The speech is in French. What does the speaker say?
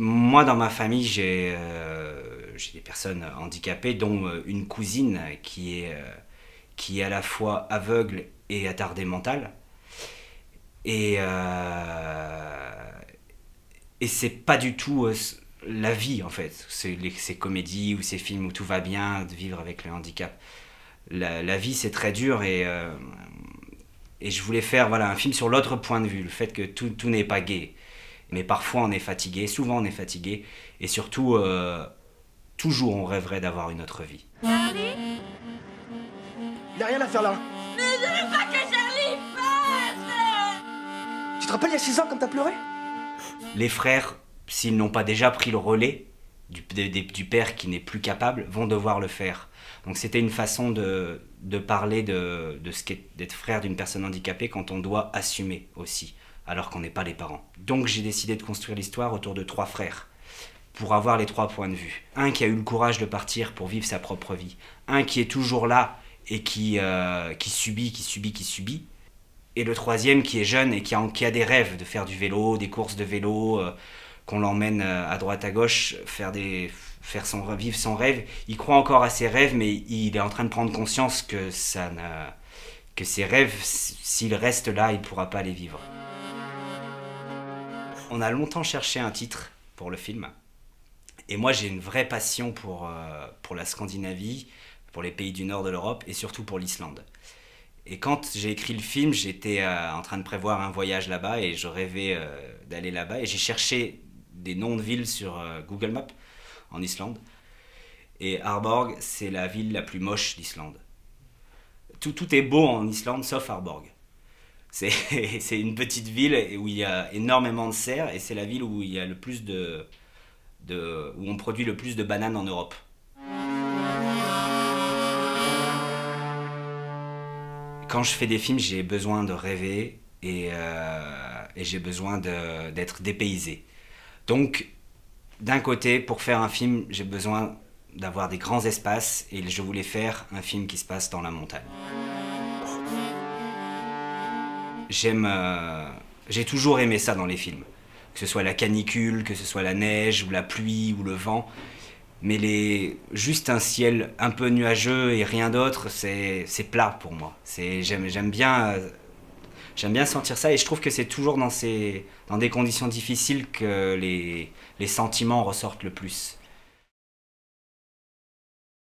Moi, dans ma famille, j'ai des personnes handicapées, dont une cousine qui est à la fois aveugle et attardée mentale. Et, et c'est pas du tout la vie, en fait, ces comédies ou ces films où tout va bien, de vivre avec le handicap. La vie, c'est très dur et je voulais faire voilà, un film sur l'autre point de vue, le fait que tout n'est pas gai. Mais parfois on est fatigué, souvent on est fatigué, et surtout, toujours on rêverait d'avoir une autre vie. Charlie? Il a rien à faire là. Mais je veux pas que Charlie fasse. Tu te rappelles il y a 6 ans quand t'as pleuré? Les frères, s'ils n'ont pas déjà pris le relais du père qui n'est plus capable, vont devoir le faire. Donc c'était une façon de parler de ce qu'est d'être frère d'une personne handicapée quand on doit assumer aussi, alors qu'on n'est pas les parents. Donc j'ai décidé de construire l'histoire autour de 3 frères, pour avoir les 3 points de vue. Un qui a eu le courage de partir pour vivre sa propre vie, un qui est toujours là et qui subit, et le troisième qui est jeune et qui a des rêves de faire du vélo, des courses de vélo, qu'on l'emmène à droite à gauche, vivre son rêve. Il croit encore à ses rêves, mais il est en train de prendre conscience que ses rêves, s'il reste là, il ne pourra pas les vivre. On a longtemps cherché un titre pour le film. Et moi, j'ai une vraie passion pour la Scandinavie, pour les pays du nord de l'Europe et surtout pour l'Islande. Et quand j'ai écrit le film, j'étais en train de prévoir un voyage là-bas et je rêvais d'aller là-bas. Et j'ai cherché des noms de villes sur Google Maps en Islande. Et Árborg, c'est la ville la plus moche d'Islande. Tout est beau en Islande, sauf Árborg. C'est une petite ville où il y a énormément de serres et c'est la ville où il y a le plus où on produit le plus de bananes en Europe. Quand je fais des films, j'ai besoin de rêver et j'ai besoin d'être dépaysé. Donc, d'un côté, pour faire un film, j'ai besoin d'avoir des grands espaces et je voulais faire un film qui se passe dans la montagne. J'ai toujours aimé ça dans les films. Que ce soit la canicule, que ce soit la neige, ou la pluie, ou le vent. Mais juste un ciel un peu nuageux et rien d'autre, c'est plat pour moi. J'aime bien sentir ça et je trouve que c'est toujours dans des conditions difficiles que les sentiments ressortent le plus.